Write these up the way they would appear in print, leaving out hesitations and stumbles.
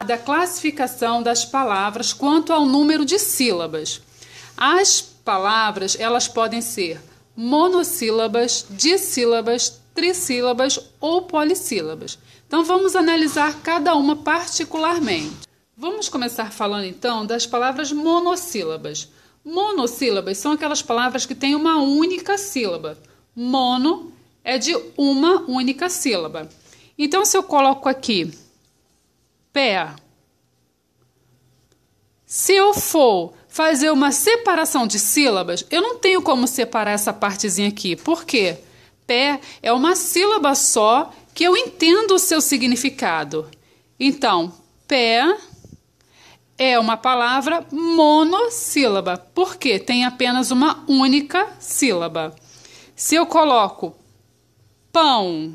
da classificação das palavras quanto ao número de sílabas. As palavras, elas podem ser monossílabas, dissílabas, trissílabas ou polissílabas. Então, vamos analisar cada uma particularmente. Vamos começar falando, então, das palavras monossílabas. Monossílabas são aquelas palavras que têm uma única sílaba. Mono é de uma única sílaba. Então, se eu coloco aqui pé, se eu for fazer uma separação de sílabas, eu não tenho como separar essa partezinha aqui. Por quê? Pé é uma sílaba só que eu entendo o seu significado. Então, pé é uma palavra monossílaba, porque tem apenas uma única sílaba. Se eu coloco pão,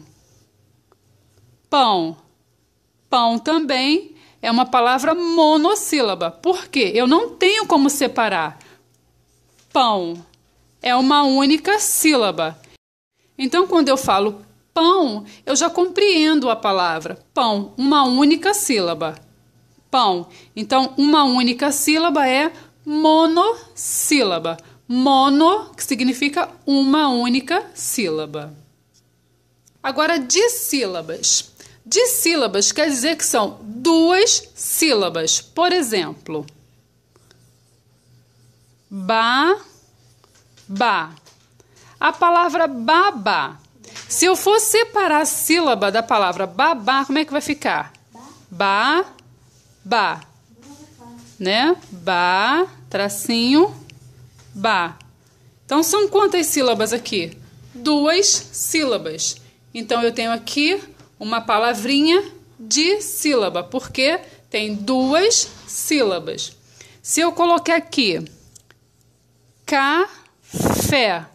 pão, pão também é uma palavra monossílaba, porque eu não tenho como separar. Pão é uma única sílaba. Então, quando eu falo pão, eu já compreendo a palavra. Pão, uma única sílaba. Pão. Então, uma única sílaba é monossílaba. Mono, que significa uma única sílaba. Agora, dissílabas. Dissílabas quer dizer que são duas sílabas. Por exemplo, ba, ba. A palavra babá. Se eu for separar a sílaba da palavra babá, como é que vai ficar? Ba, ba. Né? Ba, tracinho, ba. Então, são quantas sílabas aqui? Duas sílabas. Então, eu tenho aqui uma palavrinha de sílaba, porque tem duas sílabas. Se eu colocar aqui café,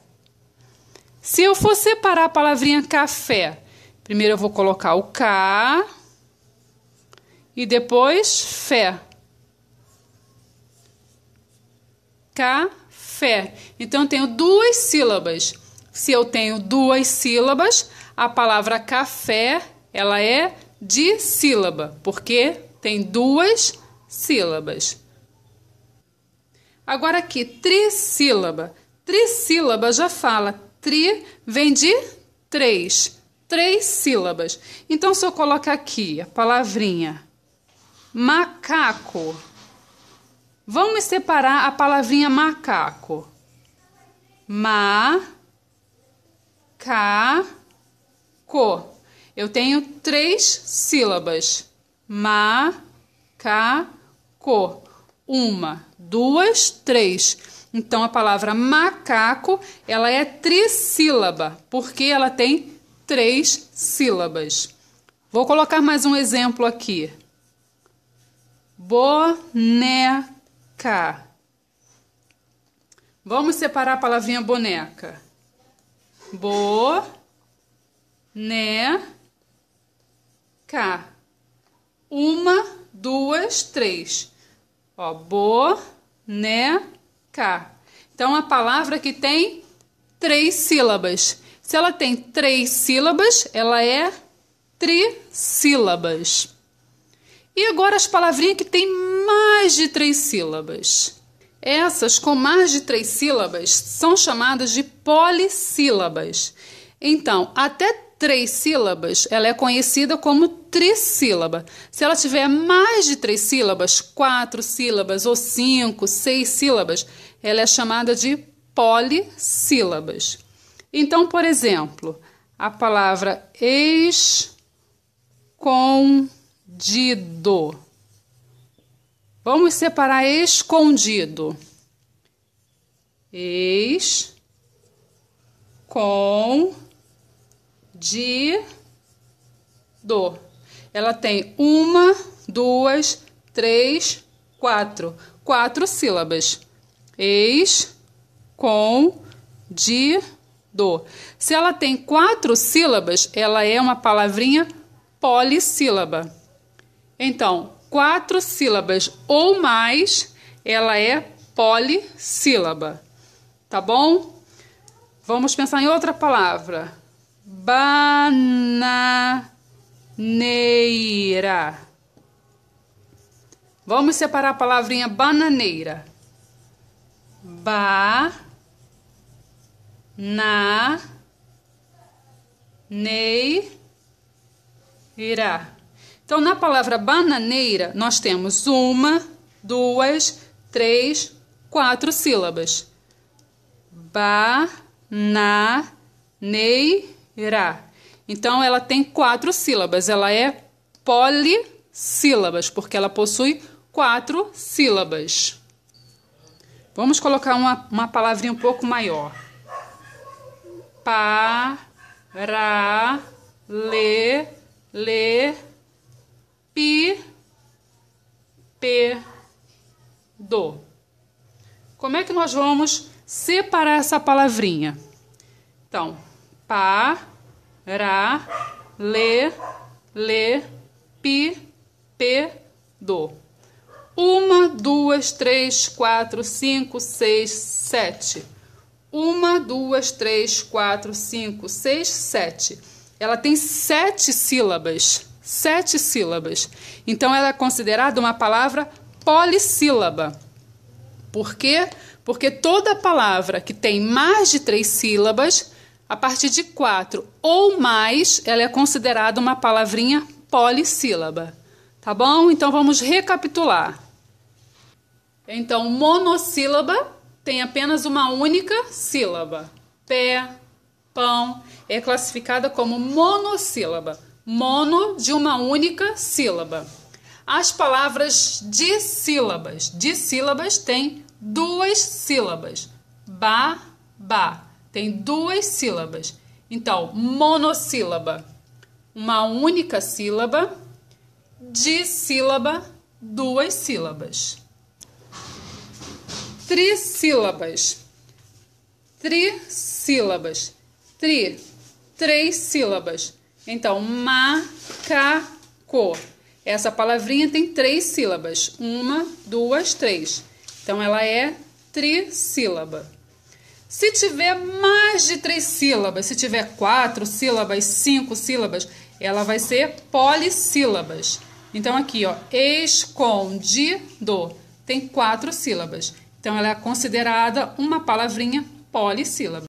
se eu for separar a palavrinha café, primeiro eu vou colocar o K e depois fé. Café. Então, eu tenho duas sílabas. Se eu tenho duas sílabas, a palavra café, ela é dissílaba, porque tem duas sílabas. Agora aqui, trissílaba. Trissílaba já fala. Tri vem de três. Três sílabas. Então, se eu colocar aqui a palavrinha macaco, vamos separar a palavrinha macaco. Ma-ca-co. Eu tenho três sílabas. Ma-ca-co. Uma, duas, três. Então, a palavra macaco, ela é trissílaba, porque ela tem três sílabas. Vou colocar mais um exemplo aqui. Boneca. Vamos separar a palavrinha boneca. Boneca. Uma, duas, três. Ó, boneca. Então, a palavra que tem três sílabas. Se ela tem três sílabas, ela é trissílabas. E agora as palavrinhas que têm mais de três sílabas. Essas com mais de três sílabas são chamadas de polissílabas. Então, até três sílabas, ela é conhecida como trissílaba. Se ela tiver mais de três sílabas, 4 sílabas ou 5, 6 sílabas, ela é chamada de polissílabas. Então, por exemplo, a palavra escondido. Vamos separar escondido. Escondido. Ela tem uma, duas, três, quatro. 4 sílabas. Escondido. Se ela tem 4 sílabas, ela é uma palavrinha polissílaba. Então, 4 sílabas ou mais, ela é polissílaba. Tá bom? Vamos pensar em outra palavra. Bananeira. Vamos separar a palavrinha bananeira. Ba-na-nei-ra. Então, na palavra bananeira, nós temos 1, 2, 3, 4 sílabas. Ba-na-nei-ra. Então, ela tem 4 sílabas. Ela é polissílabas, porque ela possui 4 sílabas. Vamos colocar uma palavrinha um pouco maior. Paralelepípedo. Como é que nós vamos separar essa palavrinha? Então, paralelepípedo. 1, 2, 3, 4, 5, 6, 7. 1, 2, 3, 4, 5, 6, 7. Ela tem 7 sílabas. 7 sílabas. Então, ela é considerada uma palavra polissílaba. Por quê? Porque toda palavra que tem mais de 3 sílabas, a partir de 4 ou mais, ela é considerada uma palavrinha polissílaba. Tá bom? Então, vamos recapitular. Então, monossílaba tem apenas uma única sílaba. Pé, pão, é classificada como monossílaba. Mono de uma única sílaba. As palavras dissílabas. Dissílabas têm 2 sílabas. Ba, ba. Tem 2 sílabas. Então, monossílaba, uma única sílaba. Dissílaba, 2 sílabas. Trissílabas. Trissílabas. 3 sílabas. Então, macaco. Essa palavrinha tem 3 sílabas. 1, 2, 3. Então, ela é trissílaba. Se tiver mais de 3 sílabas, se tiver 4 sílabas, 5 sílabas, ela vai ser polissílabas. Então, aqui, ó, escondido, tem 4 sílabas. Então, ela é considerada uma palavrinha polissílaba.